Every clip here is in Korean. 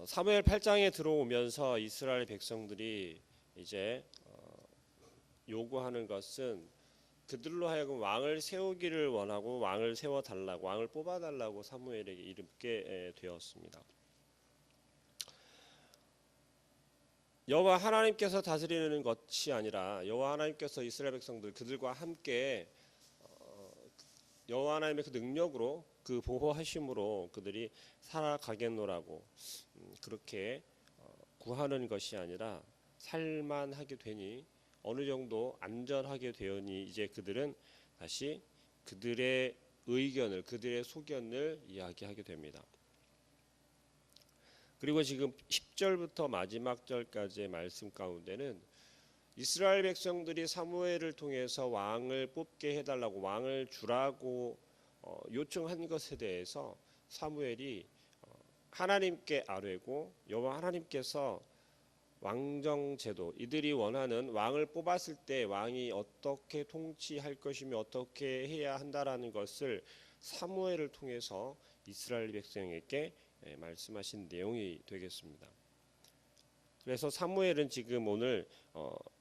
사무엘 8장에 들어오면서 이스라엘 백성들이 이제 요구하는 것은 그들로 하여금 왕을 세우기를 원하고 왕을 세워달라고, 왕을 뽑아달라고 사무엘에게 이르게 되었습니다. 여호와 하나님께서 다스리는 것이 아니라 여호와 하나님께서 이스라엘 백성들 그들과 함께 여호와 하나님의 그 능력으로 그 보호하심으로 그들이 살아가겠노라고 그렇게 구하는 것이 아니라 살만하게 되니 어느 정도 안전하게 되었니 이제 그들은 다시 그들의 의견을, 그들의 소견을 이야기하게 됩니다. 그리고 지금 10절부터 마지막 절까지의 말씀 가운데는 이스라엘 백성들이 사무엘을 통해서 왕을 뽑게 해달라고, 왕을 주라고 요청한 것에 대해서 사무엘이 하나님께 아뢰고 여호와 하나님께서 왕정 제도, 이들이 원하는 왕을 뽑았을 때 왕이 어떻게 통치할 것이며 어떻게 해야 한다라는 것을 사무엘을 통해서 이스라엘 백성에게 말씀하신 내용이 되겠습니다. 그래서 사무엘은 지금 오늘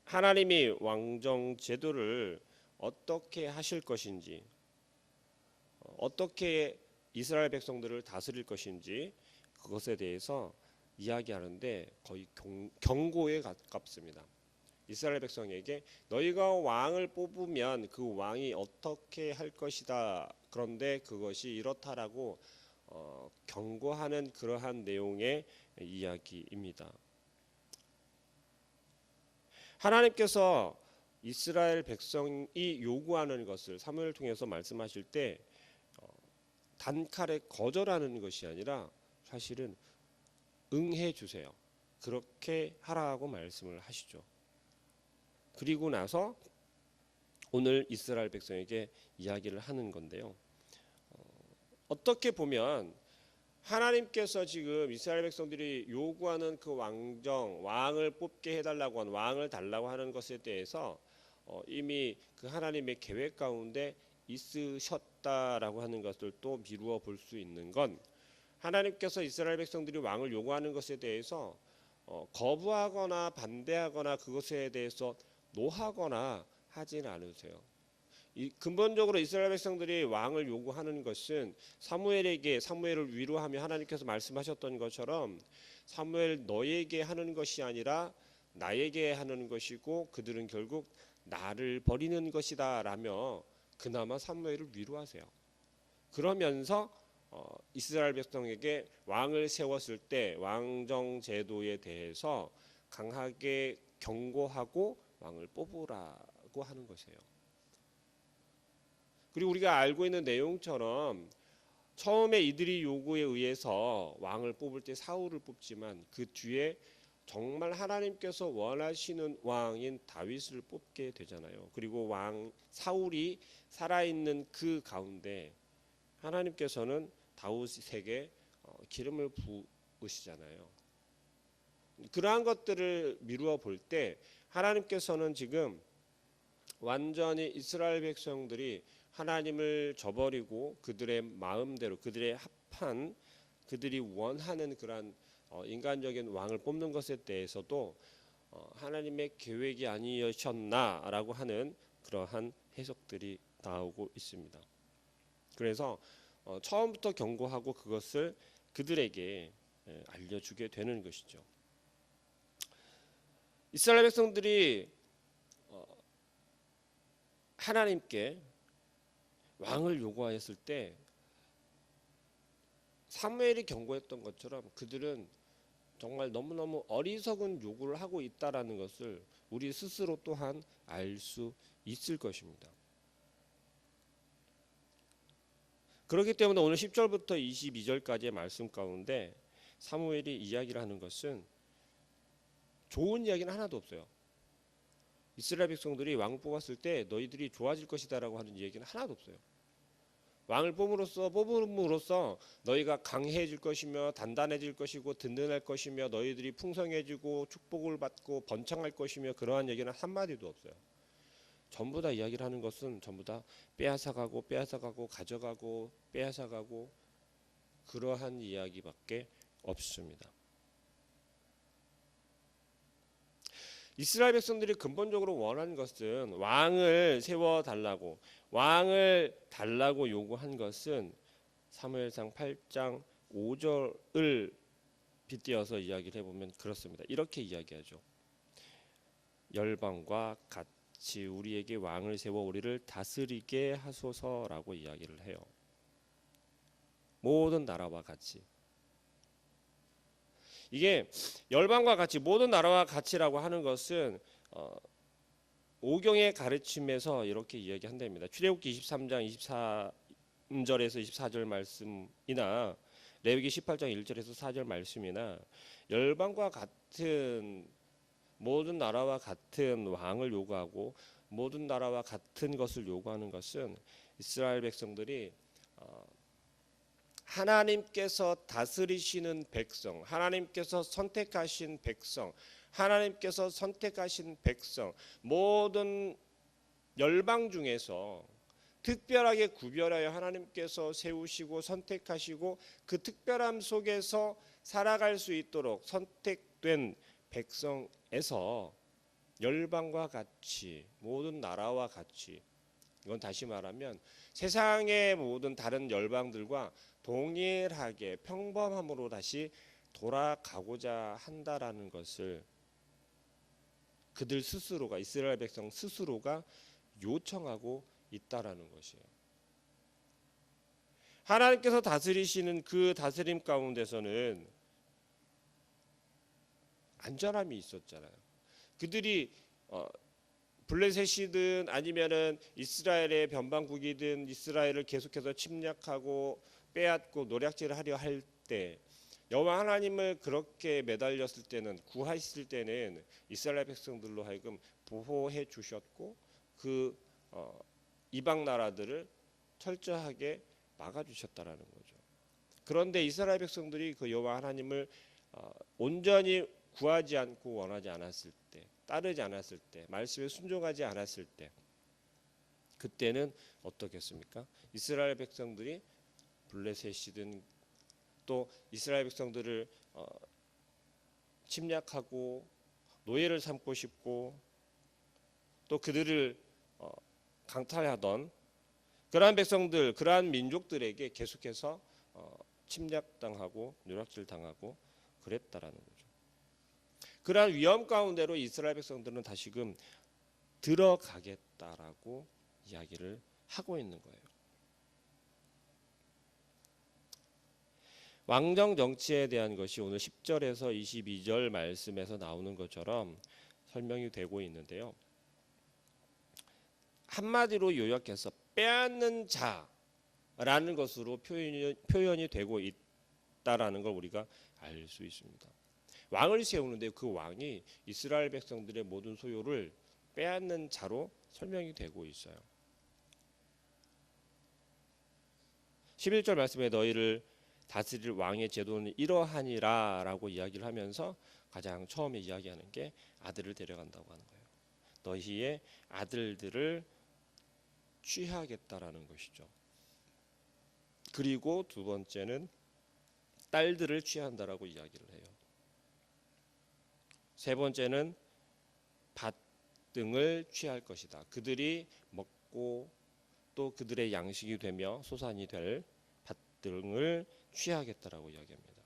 하나님이 왕정 제도를 어떻게 하실 것인지, 어떻게 이스라엘 백성들을 다스릴 것인지 그것에 대해서 이야기하는데 거의 경고에 가깝습니다. 이스라엘 백성에게 너희가 왕을 뽑으면 그 왕이 어떻게 할 것이다. 그런데 그것이 이렇다라고 경고하는 그러한 내용의 이야기입니다. 하나님께서 이스라엘 백성이 요구하는 것을 사무엘을 통해서 말씀하실 때 단칼에 거절하는 것이 아니라 사실은 응해 주세요. 그렇게 하라고 말씀을 하시죠. 그리고 나서 오늘 이스라엘 백성에게 이야기를 하는 건데요. 어떻게 보면 하나님께서 지금 이스라엘 백성들이 요구하는 그 왕정, 왕을 뽑게 해달라고 하는, 왕을 달라고 하는 것에 대해서 이미 그 하나님의 계획 가운데 있으셨다라고 하는 것을 또 미루어 볼 수 있는 건 하나님께서 이스라엘 백성들이 왕을 요구하는 것에 대해서 거부하거나 반대하거나 그것에 대해서 노하거나 하진 않으세요. 근본적으로 이스라엘 백성들이 왕을 요구하는 것은 사무엘을 위로하며 하나님께서 말씀하셨던 것처럼 사무엘 너에게 하는 것이 아니라 나에게 하는 것이고 그들은 결국 나를 버리는 것이다 라며 그나마 사무엘을 위로하세요. 그러면서 이스라엘 백성에게 왕을 세웠을 때 왕정 제도에 대해서 강하게 경고하고 왕을 뽑으라고 하는 것이에요. 그리고 우리가 알고 있는 내용처럼 처음에 이들이 요구에 의해서 왕을 뽑을 때 사울을 뽑지만 그 뒤에 정말 하나님께서 원하시는 왕인 다윗을 뽑게 되잖아요. 그리고 왕 사울이 살아있는 그 가운데 하나님께서는 다윗에게 기름을 부으시잖아요. 그러한 것들을 미루어 볼 때 하나님께서는 지금 완전히 이스라엘 백성들이 하나님을 저버리고 그들의 마음대로 그들의 합한 그들이 원하는 그러한 인간적인 왕을 뽑는 것에 대해서도 하나님의 계획이 아니셨나라고 하는 그러한 해석들이 나오고 있습니다. 그래서 처음부터 경고하고 그것을 그들에게 알려주게 되는 것이죠. 이스라엘 백성들이 하나님께 왕을 요구하였을 때 사무엘이 경고했던 것처럼 그들은 정말 너무너무 어리석은 요구를 하고 있다라는 것을 우리 스스로 또한 알 수 있을 것입니다. 그렇기 때문에 오늘 10절부터 22절까지의 말씀 가운데 사무엘이 이야기를 하는 것은 좋은 이야기는 하나도 없어요. 이스라엘 백성들이 왕 뽑았을 때 너희들이 좋아질 것이다라고 하는 얘기는 하나도 없어요. 왕을 뽑음으로써 너희가 강해질 것이며 단단해질 것이고 든든할 것이며 너희들이 풍성해지고 축복을 받고 번창할 것이며 그러한 얘기는 한마디도 없어요. 전부 다 이야기를 하는 것은 전부 다 빼앗아가고 가져가고 빼앗아가고 그러한 이야기밖에 없습니다. 이스라엘 백성들이 근본적으로 원한 것은 왕을 세워달라고, 왕을 달라고 요구한 것은 사무엘상 8장 5절을 빗대어서 이야기를 해보면 그렇습니다. 이렇게 이야기하죠. 열방과 같이 우리에게 왕을 세워 우리를 다스리게 하소서라고 이야기를 해요. 모든 나라와 같이. 이게 열방과 같이, 모든 나라와 같이라고 하는 것은 오경의 가르침에서 이렇게 이야기한답니다. 출애굽기 23장 23절에서 24절 말씀이나 레위기 18장 1절에서 4절 말씀이나 열방과 같은, 모든 나라와 같은 왕을 요구하고 모든 나라와 같은 것을 요구하는 것은 이스라엘 백성들이 하나님께서 다스리시는 백성, 하나님께서 선택하신 백성, 하나님께서 선택하신 백성, 모든 열방 중에서 특별하게 구별하여 하나님께서 세우시고 선택하시고 그 특별함 속에서 살아갈 수 있도록 선택된 백성에서 열방과 같이, 모든 나라와 같이, 이건 다시 말하면 세상의 모든 다른 열방들과 동일하게 평범함으로 다시 돌아가고자 한다라는 것을 그들 스스로가, 이스라엘 백성 스스로가 요청하고 있다라는 것이에요. 하나님께서 다스리시는 그 다스림 가운데서는 안전함이 있었잖아요. 그들이 블레셋이든 아니면은 이스라엘의 변방국이든 이스라엘을 계속해서 침략하고 빼앗고 노략질을 하려 할 때, 여호와 하나님을 그렇게 매달렸을 때는, 구하실 때는 이스라엘 백성들로 하여금 보호해 주셨고 그 이방 나라들을 철저하게 막아 주셨다라는 거죠. 그런데 이스라엘 백성들이 그 여호와 하나님을 온전히 구하지 않고 원하지 않았을 때, 따르지 않았을 때, 말씀에 순종하지 않았을 때, 그때는 어떻겠습니까? 이스라엘 백성들이 블레셋이든 또 이스라엘 백성들을 침략하고 노예를 삼고 싶고 또 그들을 강탈하던 그러한 백성들, 그러한 민족들에게 계속해서 침략당하고 누락질 당하고 그랬다라는 거죠. 그러한 위험 가운데로 이스라엘 백성들은 다시금 들어가겠다라고 이야기를 하고 있는 거예요. 왕정 정치에 대한 것이 오늘 10절에서 22절 말씀에서 나오는 것처럼 설명이 되고 있는데요. 한마디로 요약해서 빼앗는 자라는 것으로 표현이 되고 있다라는 걸 우리가 알 수 있습니다. 왕을 세우는데 그 왕이 이스라엘 백성들의 모든 소유를 빼앗는 자로 설명이 되고 있어요. 11절 말씀에 너희를 다스릴 왕의 제도는 이러하니라 라고 이야기를 하면서 가장 처음에 이야기하는 게 아들을 데려간다고 하는 거예요. 너희의 아들들을 취하겠다라는 것이죠. 그리고 두 번째는 딸들을 취한다라고 이야기를 해요. 세 번째는 밭 등을 취할 것이다. 그들이 먹고 또 그들의 양식이 되며 소산이 될 밭 등을 취하겠다라고 이야기합니다.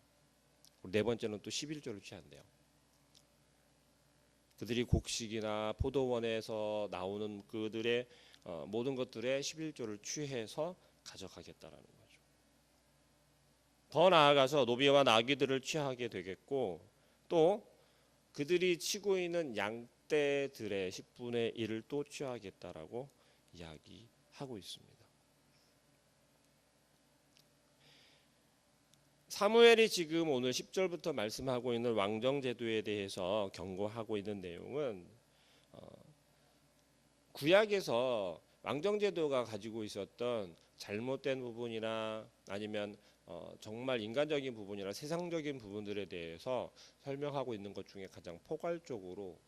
네 번째는 또 11조를 취한대요. 그들이 곡식이나 포도원에서 나오는 그들의 모든 것들의 11조를 취해서 가져가겠다라는 거죠. 더 나아가서 노비와 나귀들을 취하게 되겠고 또 그들이 치고 있는 양떼들의 10분의 1을 또 취하겠다라고 이야기하고 있습니다. 사무엘이 지금 오늘 10절부터 말씀하고 있는 왕정제도에 대해서 경고하고 있는 내용은 구약에서 왕정제도가 가지고 있었던 잘못된 부분이나 아니면 정말 인간적인 부분이나 세상적인 부분들에 대해서 설명하고 있는 것 중에 가장 포괄적으로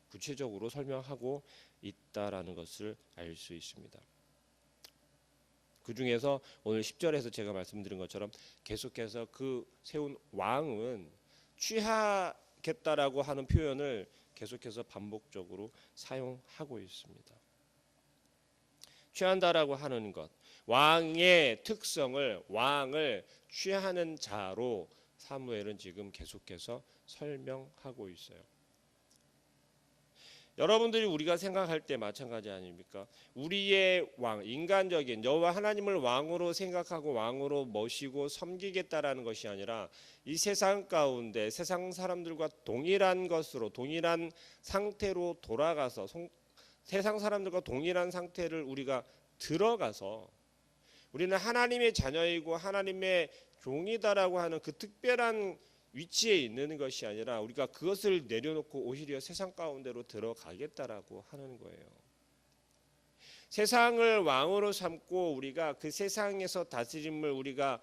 구체적으로 설명하고 있다라는 것을 알 수 있습니다. 그 중에서 오늘 10절에서 제가 말씀드린 것처럼 계속해서 그 세운 왕은 취하겠다라고 하는 표현을 계속해서 반복적으로 사용하고 있습니다. 취한다라고 하는 것, 왕의 특성을 왕을 취하는 자로 사무엘은 지금 계속해서 설명하고 있어요. 여러분들이 우리가 생각할 때 마찬가지 아닙니까? 우리의 왕, 인간적인 여호와 하나님을 왕으로 생각하고 왕으로 모시고 섬기겠다라는 것이 아니라 이 세상 가운데 세상 사람들과 동일한 것으로 동일한 상태로 돌아가서 세상 사람들과 동일한 상태를 우리가 들어가서 우리는 하나님의 자녀이고 하나님의 종이다라고 하는 그 특별한 위치에 있는 것이 아니라 우리가 그것을 내려놓고 오히려 세상 가운데로 들어가겠다라고 하는 거예요. 세상을 왕으로 삼고 우리가 그 세상에서 다스림을 우리가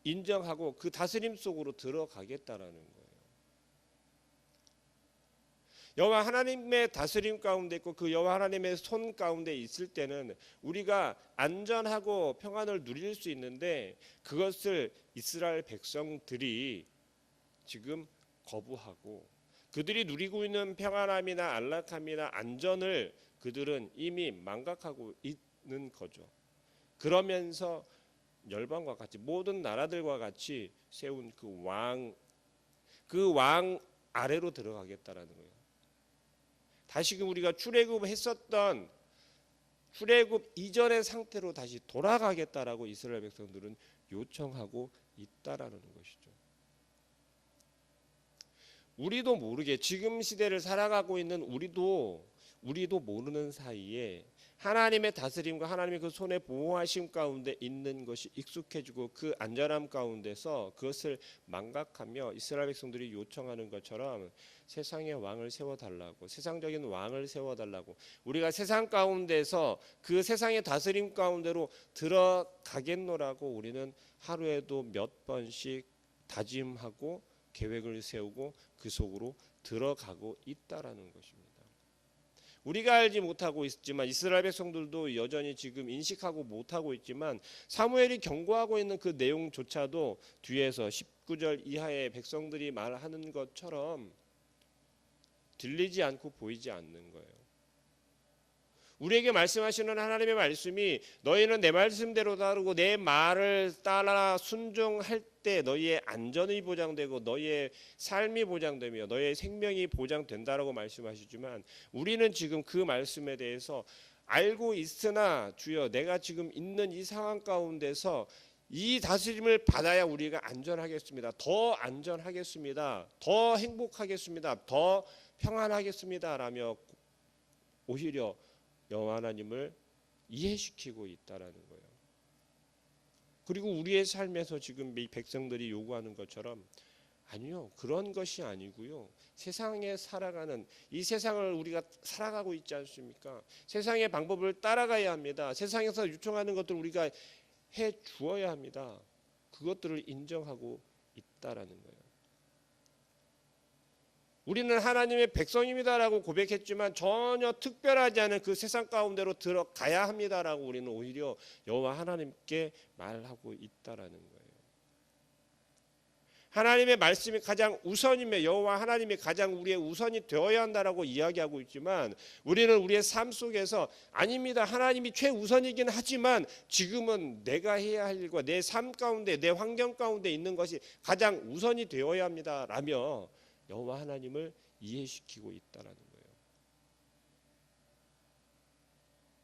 인정하고 그 다스림 속으로 들어가겠다라는 거예요. 여호와 하나님의 다스림 가운데 있고 그 여호와 하나님의 손 가운데 있을 때는 우리가 안전하고 평안을 누릴 수 있는데 그것을 이스라엘 백성들이 지금 거부하고 그들이 누리고 있는 평안함이나 안락함이나 안전을 그들은 이미 망각하고 있는 거죠. 그러면서 열방과 같이 모든 나라들과 같이 세운 그 왕 아래로 들어가겠다라는 거예요. 다시금 우리가 출애굽했었던 출애굽 이전의 상태로 다시 돌아가겠다라고 이스라엘 백성들은 요청하고 있다라는 것이죠. 우리도 모르게 지금 시대를 살아가고 있는 우리도 모르는 사이에 하나님의 다스림과 하나님의 그 손의 보호하심 가운데 있는 것이 익숙해지고 그 안전함 가운데서 그것을 망각하며 이스라엘 백성들이 요청하는 것처럼 세상의 왕을 세워달라고 세상적인 왕을 세워달라고 우리가 세상 가운데서 그 세상의 다스림 가운데로 들어가겠노라고 우리는 하루에도 몇 번씩 다짐하고 계획을 세우고 그 속으로 들어가고 있다라는 것입니다. 우리가 알지 못하고 있지만 이스라엘 백성들도 여전히 지금 인식하고 못하고 있지만 사무엘이 경고하고 있는 그 내용조차도 뒤에서 19절 이하의 백성들이 말하는 것처럼 들리지 않고 보이지 않는 거예요. 우리에게 말씀하시는 하나님의 말씀이 너희는 내 말씀대로 다루고 내 말을 따라 순종할 때 너희의 안전이 보장되고 너희의 삶이 보장되며 너희의 생명이 보장된다라고 말씀하시지만 우리는 지금 그 말씀에 대해서 알고 있으나 주여 내가 지금 있는 이 상황 가운데서 이 다스림을 받아야 우리가 안전하겠습니다. 더 안전하겠습니다. 더 행복하겠습니다. 더 평안하겠습니다. 라며 오히려 여호와 하나님을 이해시키고 있다라는 거예요. 그리고 우리의 삶에서 지금 이 백성들이 요구하는 것처럼 아니요, 그런 것이 아니고요. 세상에 살아가는 이 세상을 우리가 살아가고 있지 않습니까? 세상의 방법을 따라가야 합니다. 세상에서 요청하는 것들 우리가 해 주어야 합니다. 그것들을 인정하고 있다라는 거예요. 우리는 하나님의 백성입니다라고 고백했지만 전혀 특별하지 않은 그 세상 가운데로 들어가야 합니다라고 우리는 오히려 여호와 하나님께 말하고 있다라는 거예요. 하나님의 말씀이 가장 우선이며 여호와 하나님이 가장 우리의 우선이 되어야 한다라고 이야기하고 있지만 우리는 우리의 삶 속에서 아닙니다. 하나님이 최우선이긴 하지만 지금은 내가 해야 할 일과 내 삶 가운데 내 환경 가운데 있는 것이 가장 우선이 되어야 합니다라며 여호와 하나님을 이해시키고 있다라는 거예요.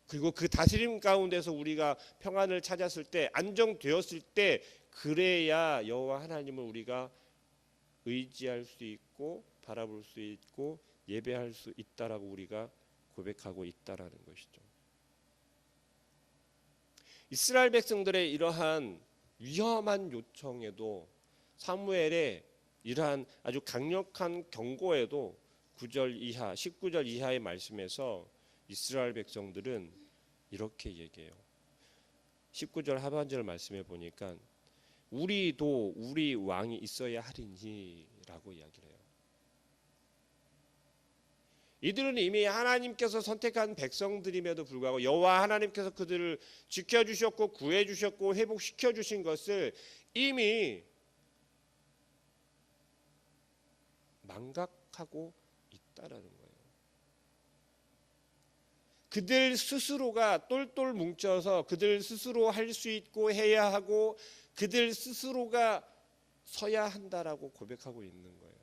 그리고 그 다스림 가운데서 우리가 평안을 찾았을 때 안정되었을 때 그래야 여호와 하나님을 우리가 의지할 수 있고 바라볼 수 있고 예배할 수 있다라고 우리가 고백하고 있다라는 것이죠. 이스라엘 백성들의 이러한 위험한 요청에도 사무엘의 이러한 아주 강력한 경고에도 9절 이하, 19절 이하의 말씀에서 이스라엘 백성들은 이렇게 얘기해요. 19절 하반절 말씀에 보니까 우리도 우리 왕이 있어야 하리니라고 이야기를 해요. 이들은 이미 하나님께서 선택한 백성들임에도 불구하고 여호와 하나님께서 그들을 지켜주셨고 구해주셨고 회복시켜주신 것을 이미 망각하고 같다라는 거예요. 그들 스스로가 똘똘 뭉쳐서 그들 스스로 할 수 있고 해야 하고 그들 스스로가 서야 한다라고 고백하고 있는 거예요.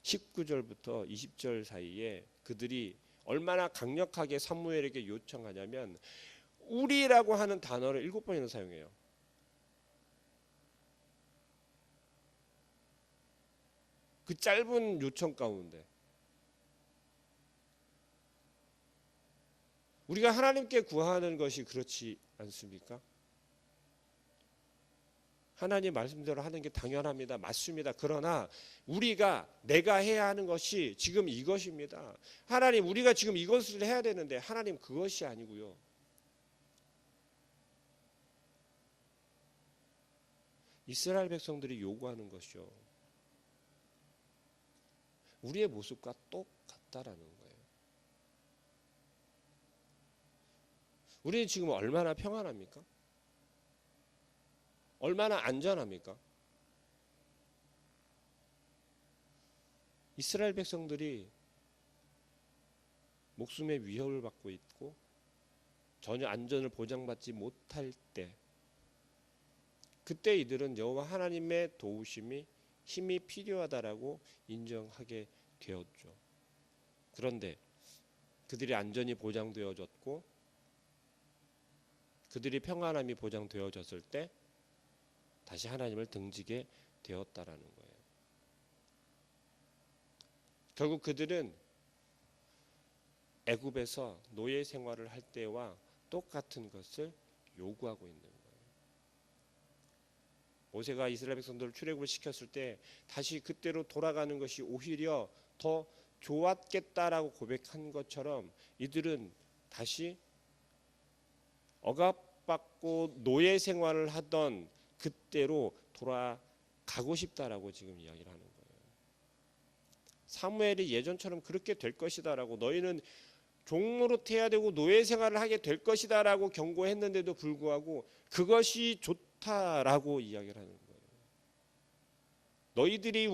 19절부터 20절 사이에 그들이 얼마나 강력하게 사무엘에게 요청하냐면 우리라고 하는 단어를 7번이나 사용해요. 그 짧은 요청 가운데 우리가 하나님께 구하는 것이 그렇지 않습니까? 하나님 말씀대로 하는 게 당연합니다. 맞습니다. 그러나 내가 해야 하는 것이 지금 이것입니다. 하나님, 우리가 지금 이것을 해야 되는데 하나님 그것이 아니고요. 이스라엘 백성들이 요구하는 것이요. 우리의 모습과 똑같다라는 거예요. 우리는 지금 얼마나 평안합니까? 얼마나 안전합니까? 이스라엘 백성들이 목숨의 위협을 받고 있고 전혀 안전을 보장받지 못할 때 그때 이들은 여호와 하나님의 도우심이 힘이 필요하다라고 인정하게 되었죠. 그런데 그들이 안전이 보장되어졌고 그들이 평안함이 보장되어졌을 때 다시 하나님을 등지게 되었다라는 거예요. 결국 그들은 애굽에서 노예 생활을 할 때와 똑같은 것을 요구하고 있는 거예요. 모세가 이스라엘 백성들을 출애굽을 시켰을 때 다시 그때로 돌아가는 것이 오히려 더 좋았겠다라고 고백한 것처럼 이들은 다시 억압받고 노예 생활을 하던 그때로 돌아가고 싶다라고 지금 이야기를 하는 거예요. 사무엘이 예전처럼 그렇게 될 것이다라고 너희는 종노릇해야 되고 노예 생활을 하게 될 것이다라고 경고했는데도 불구하고 그것이 좋다라고 이야기를 하는 거예요. 너희들이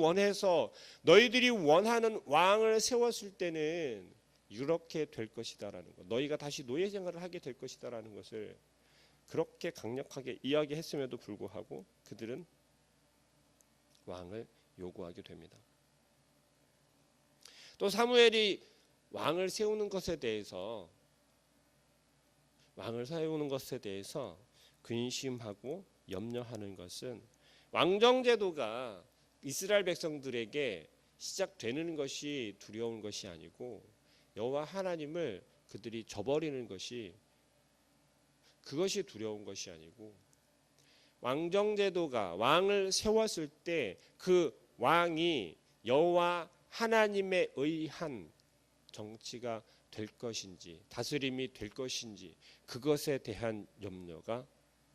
원하는 왕을 세웠을 때는 이렇게 될 것이다라는 것, 너희가 다시 노예 생활을 하게 될 것이다라는 것을 그렇게 강력하게 이야기했음에도 불구하고 그들은 왕을 요구하게 됩니다. 또 사무엘이 왕을 세우는 것에 대해서 근심하고 염려하는 것은 왕정제도가 이스라엘 백성들에게 시작되는 것이 두려운 것이 아니고 여호와 하나님을 그들이 저버리는 것이 그것이 두려운 것이 아니고 왕정제도가 왕을 세웠을 때 그 왕이 여호와 하나님에 의한 정치가 될 것인지 다스림이 될 것인지 그것에 대한 염려가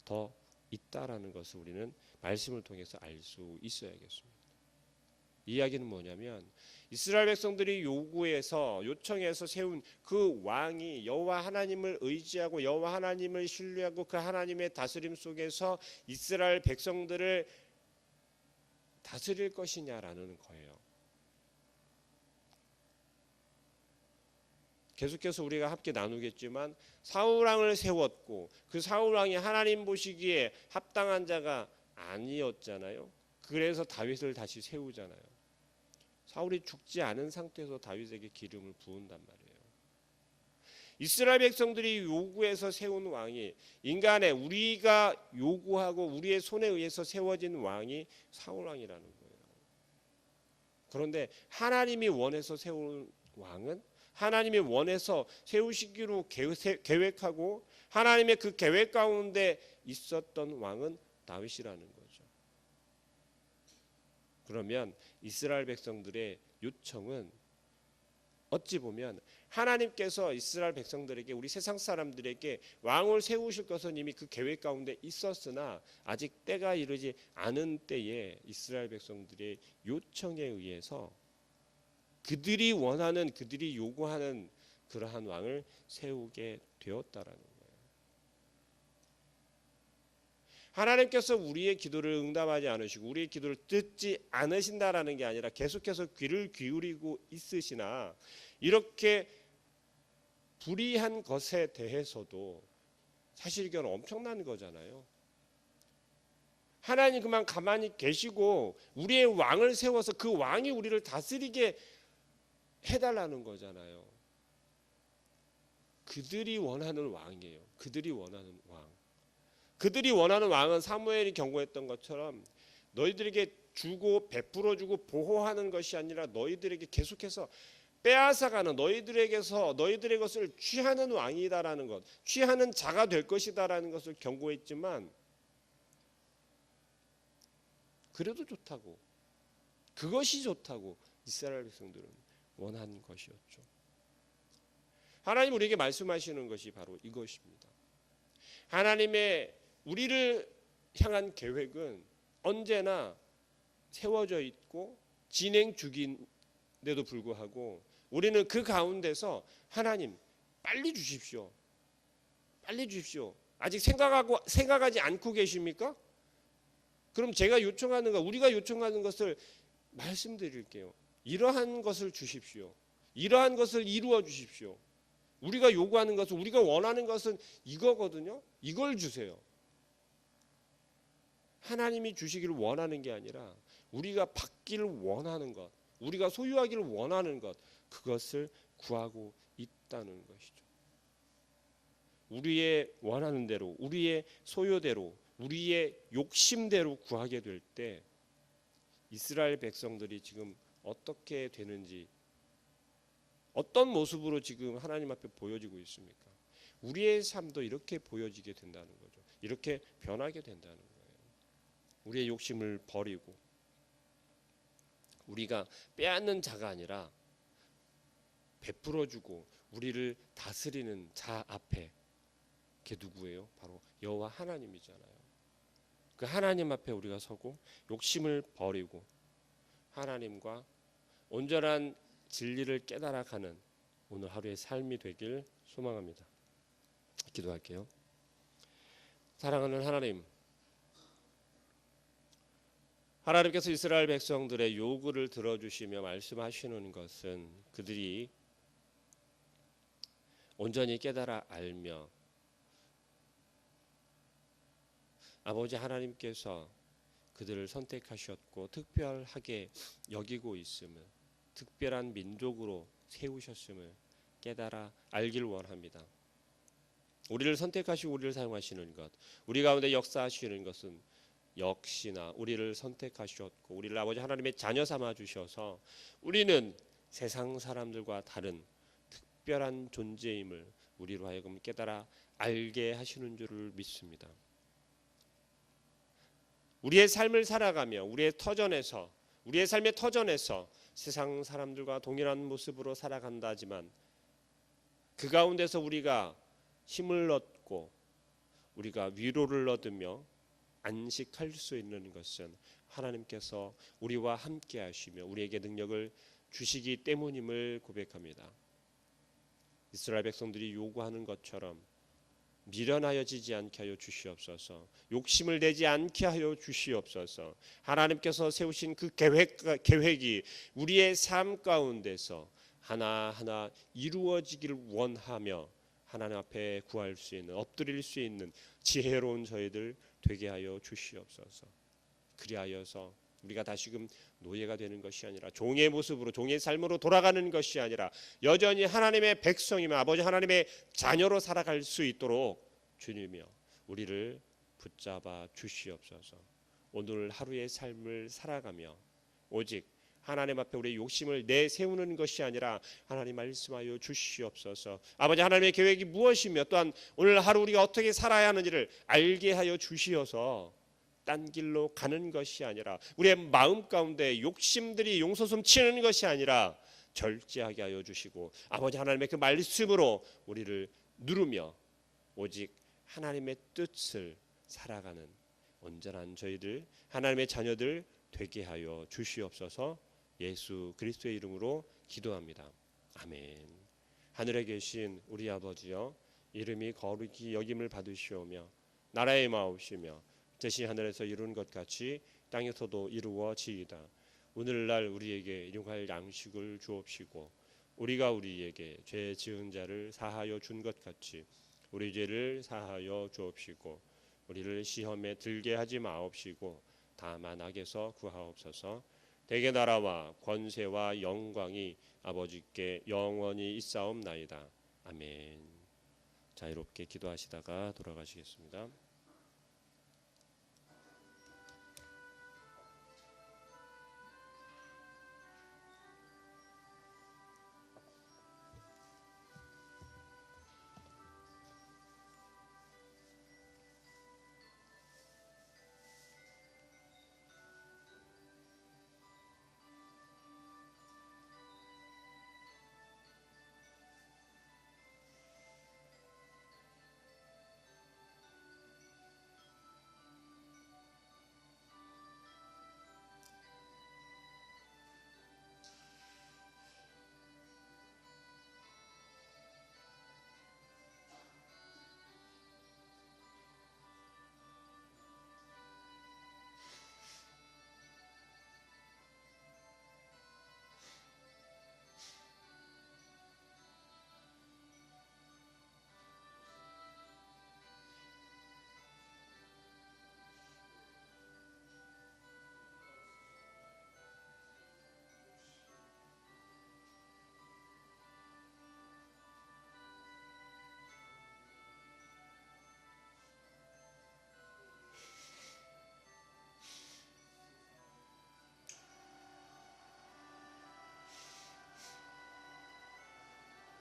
더 있다라는 것을 우리는 말씀을 통해서 알 수 있어야겠습니다. 이 이야기는 뭐냐면 이스라엘 백성들이 요청해서 세운 그 왕이 여호와 하나님을 의지하고 여호와 하나님을 신뢰하고 그 하나님의 다스림 속에서 이스라엘 백성들을 다스릴 것이냐라는 거예요. 계속해서 우리가 함께 나누겠지만 사울 왕을 세웠고 그 사울 왕이 하나님 보시기에 합당한 자가 아니었잖아요. 그래서 다윗을 다시 세우잖아요. 사울이 죽지 않은 상태에서 다윗에게 기름을 부은단 말이에요. 이스라엘 백성들이 요구해서 세운 왕이 인간의 우리가 요구하고 우리의 손에 의해서 세워진 왕이 사울 왕이라는 거예요. 그런데 하나님이 원해서 세운 왕은 하나님이 원해서 세우시기로 계획하고 하나님의 그 계획 가운데 있었던 왕은 다윗이라는 거죠. 그러면 이스라엘 백성들의 요청은 어찌 보면 하나님께서 이스라엘 백성들에게 우리 세상 사람들에게 왕을 세우실 것은 이미 그 계획 가운데 있었으나 아직 때가 이르지 않은 때에 이스라엘 백성들의 요청에 의해서 그들이 원하는 그들이 요구하는 그러한 왕을 세우게 되었다라는 거예요. 하나님께서 우리의 기도를 응답하지 않으시고 우리의 기도를 듣지 않으신다라는 게 아니라 계속해서 귀를 기울이고 있으시나 이렇게 불의한 것에 대해서도 사실 이건 엄청난 거잖아요. 하나님 그만 가만히 계시고 우리의 왕을 세워서 그 왕이 우리를 다스리게 해달라는 거잖아요. 그들이 원하는 왕이에요. 그들이 원하는 왕. 그들이 원하는 왕은 사무엘이 경고했던 것처럼 너희들에게 주고 베풀어 주고 보호하는 것이 아니라 너희들에게 계속해서 빼앗아가는 너희들의 것을 취하는 왕이다라는 것, 취하는 자가 될 것이다라는 것을 경고했지만 그래도 좋다고, 그것이 좋다고 이스라엘 백성들은 원하는 것이었죠. 하나님 우리에게 말씀하시는 것이 바로 이것입니다. 하나님의 우리를 향한 계획은 언제나 세워져 있고 진행 중인데도 불구하고 우리는 그 가운데서 하나님 빨리 주십시오. 빨리 주십시오. 아직 생각하지 않고 계십니까? 그럼 제가 요청하는 것, 우리가 요청하는 것을 말씀드릴게요. 이러한 것을 주십시오. 이러한 것을 이루어 주십시오. 우리가 요구하는 것은, 우리가 원하는 것은 이거거든요. 이걸 주세요. 하나님이 주시기를 원하는 게 아니라 우리가 받기를 원하는 것, 우리가 소유하기를 원하는 것, 그것을 구하고 있다는 것이죠. 우리의 원하는 대로, 우리의 소유대로, 우리의 욕심대로 구하게 될 때 이스라엘 백성들이 지금 어떻게 되는지, 어떤 모습으로 지금 하나님 앞에 보여지고 있습니까? 우리의 삶도 이렇게 보여지게 된다는 거죠. 이렇게 변하게 된다는 거예요. 우리의 욕심을 버리고 우리가 빼앗는 자가 아니라 베풀어주고 우리를 다스리는 자 앞에, 그게 누구예요? 바로 여호와 하나님이잖아요. 그 하나님 앞에 우리가 서고 욕심을 버리고 하나님과 온전한 진리를 깨달아가는 오늘 하루의 삶이 되길 소망합니다. 기도할게요. 사랑하는 하나님, 하나님께서 이스라엘 백성들의 요구를 들어주시며 말씀하시는 것은 그들이 온전히 깨달아 알며 아버지 하나님께서 그들을 선택하셨고 특별하게 여기고 있음을, 특별한 민족으로 세우셨음을 깨달아 알길 원합니다. 우리를 선택하시고 우리를 사용하시는 것, 우리 가운데 역사하시는 것은 역시나 우리를 선택하셨고 우리를 아버지 하나님의 자녀 삼아 주셔서 우리는 세상 사람들과 다른 특별한 존재임을 우리로 하여금 깨달아 알게 하시는 줄을 믿습니다. 우리의 삶을 살아가며 우리의 삶의 터전에서 세상 사람들과 동일한 모습으로 살아간다 하지만 그 가운데서 우리가 힘을 얻고 우리가 위로를 얻으며 안식할 수 있는 것은 하나님께서 우리와 함께 하시며 우리에게 능력을 주시기 때문임을 고백합니다. 이스라엘 백성들이 요구하는 것처럼 미련하여지지 않게 하여 주시옵소서. 욕심을 내지 않게 하여 주시옵소서. 하나님께서 세우신 그 계획이 우리의 삶 가운데서 하나하나 이루어지기를 원하며 하나님 앞에 구할 수 있는, 엎드릴 수 있는 지혜로운 저희들 되게 하여 주시옵소서. 그리하여서 우리가 다시금 노예가 되는 것이 아니라 종의 모습으로, 종의 삶으로 돌아가는 것이 아니라 여전히 하나님의 백성이며 아버지 하나님의 자녀로 살아갈 수 있도록 주님이여 우리를 붙잡아 주시옵소서. 오늘 하루의 삶을 살아가며 오직 하나님 앞에 우리의 욕심을 내세우는 것이 아니라 하나님 말씀하여 주시옵소서. 아버지 하나님의 계획이 무엇이며 또한 오늘 하루 우리가 어떻게 살아야 하는지를 알게 하여 주시어서 딴 길로 가는 것이 아니라 우리의 마음 가운데 욕심들이 용솟음 치는 것이 아니라 절제하게 하여 주시고 아버지 하나님의 그 말씀으로 우리를 누르며 오직 하나님의 뜻을 살아가는 온전한 저희들 하나님의 자녀들 되게 하여 주시옵소서. 예수 그리스도의 이름으로 기도합니다. 아멘. 하늘에 계신 우리 아버지여, 이름이 거룩히 여김을 받으시오며 나라의 마옵시며 대신 하늘에서 이룬 것 같이 땅에서도 이루어지이다. 오늘날 우리에게 일용할 양식을 주옵시고 우리가 우리에게 죄 지은 자를 사하여 준 것 같이 우리 죄를 사하여 주옵시고 우리를 시험에 들게 하지 마옵시고 다만 악에서 구하옵소서. 대개 나라와 권세와 영광이 아버지께 영원히 있사옵나이다. 아멘. 자유롭게 기도하시다가 돌아가시겠습니다.